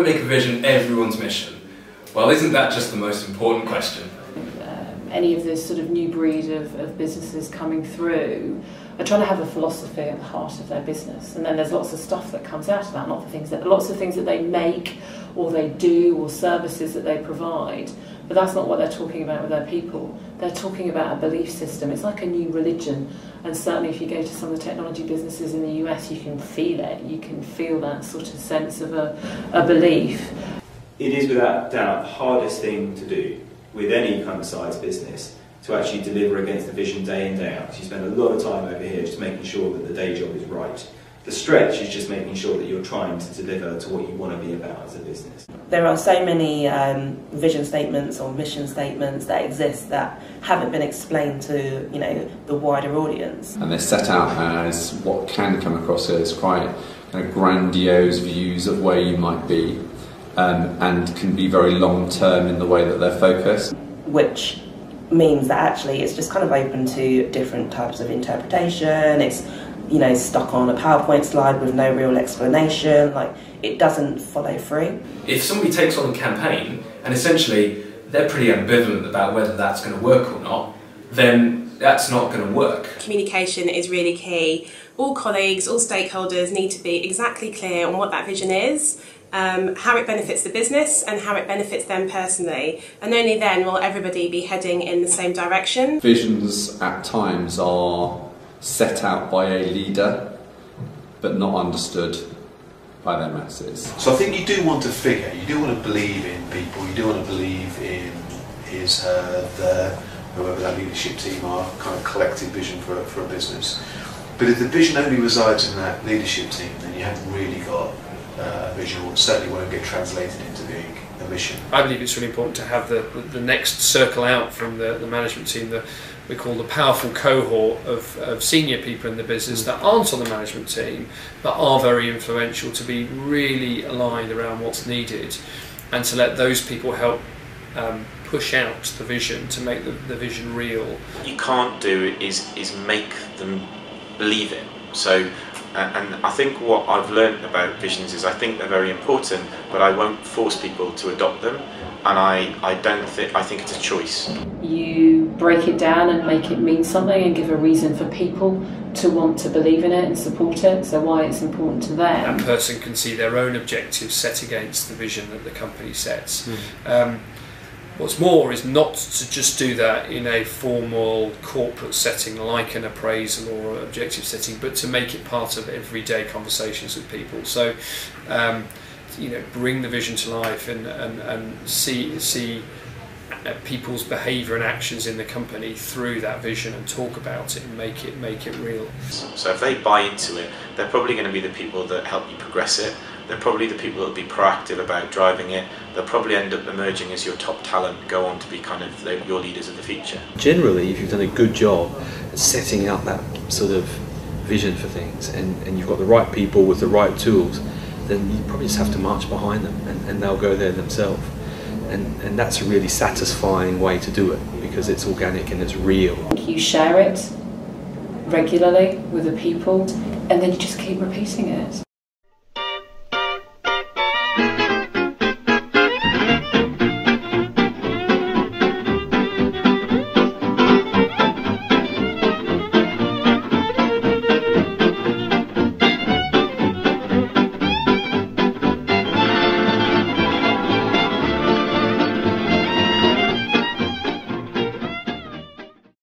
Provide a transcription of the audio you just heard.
make a vision everyone's mission? Well, isn't that just the most important question? Any of this sort of new breed of businesses coming through are trying to have a philosophy at the heart of their business, and then there's lots of stuff that comes out of that, lots of things that they make or they do or services that they provide, but that's not what they're talking about with their people. They're talking about a belief system. It's like a new religion, and certainly if you go to some of the technology businesses in the US, you can feel it. You can feel that sort of sense of a belief. It is without doubt the hardest thing to do with any kind of size business, to actually deliver against the vision day in, day out. Because you spend a lot of time over here just making sure that the day job is right. The stretch is just making sure that you're trying to deliver to what you want to be about as a business. There are so many vision statements or mission statements that exist that haven't been explained to, you know, the wider audience. And they're set out as what can come across as quite kind of grandiose views of where you might be, and can be very long term in the way that they're focused. Which means that actually it's just kind of open to different types of interpretation. It's, you know, stuck on a PowerPoint slide with no real explanation. Like, it doesn't follow through. If somebody takes on a campaign and essentially they're pretty ambivalent about whether that's going to work or not, then that's not going to work. Communication is really key. All colleagues, all stakeholders need to be exactly clear on what that vision is, how it benefits the business and how it benefits them personally, and only then will everybody be heading in the same direction. Visions at times are set out by a leader but not understood by their masses. So I think you do want a figure, you do want to believe in people, you do want to believe in his, her, whoever that leadership team are, kind of collective vision for a business. But if the vision only resides in that leadership team, then you haven't really got a vision, or certainly won't get translated into being a mission. I believe it's really important to have the next circle out from the management team, that we call the powerful cohort of senior people in the business that aren't on the management team but are very influential, to be really aligned around what's needed, and to let those people help push out the vision, to make the vision real. What you can't do is make them believe it. So, and I think what I've learned about visions is I think they're very important, but I won't force people to adopt them, and I think it's a choice. You break it down and make it mean something and give a reason for people to want to believe in it and support it, so why it's important to them. That person can see their own objectives set against the vision that the company sets. What's more is not to just do that in a formal corporate setting like an appraisal or objective setting, but to make it part of everyday conversations with people. So, you know, bring the vision to life and see people's behaviour and actions in the company through that vision, and talk about it and make it real. So if they buy into it, they're probably going to be the people that help you progress it. They're probably the people that will be proactive about driving it. They'll probably end up emerging as your top talent, go on to be kind of your leaders of the future. Generally, if you've done a good job at setting out that sort of vision for things, and you've got the right people with the right tools, then you probably just have to march behind them, and they'll go there themselves. And that's a really satisfying way to do it, because it's organic and it's real. You share it regularly with the people, and then you just keep repeating it.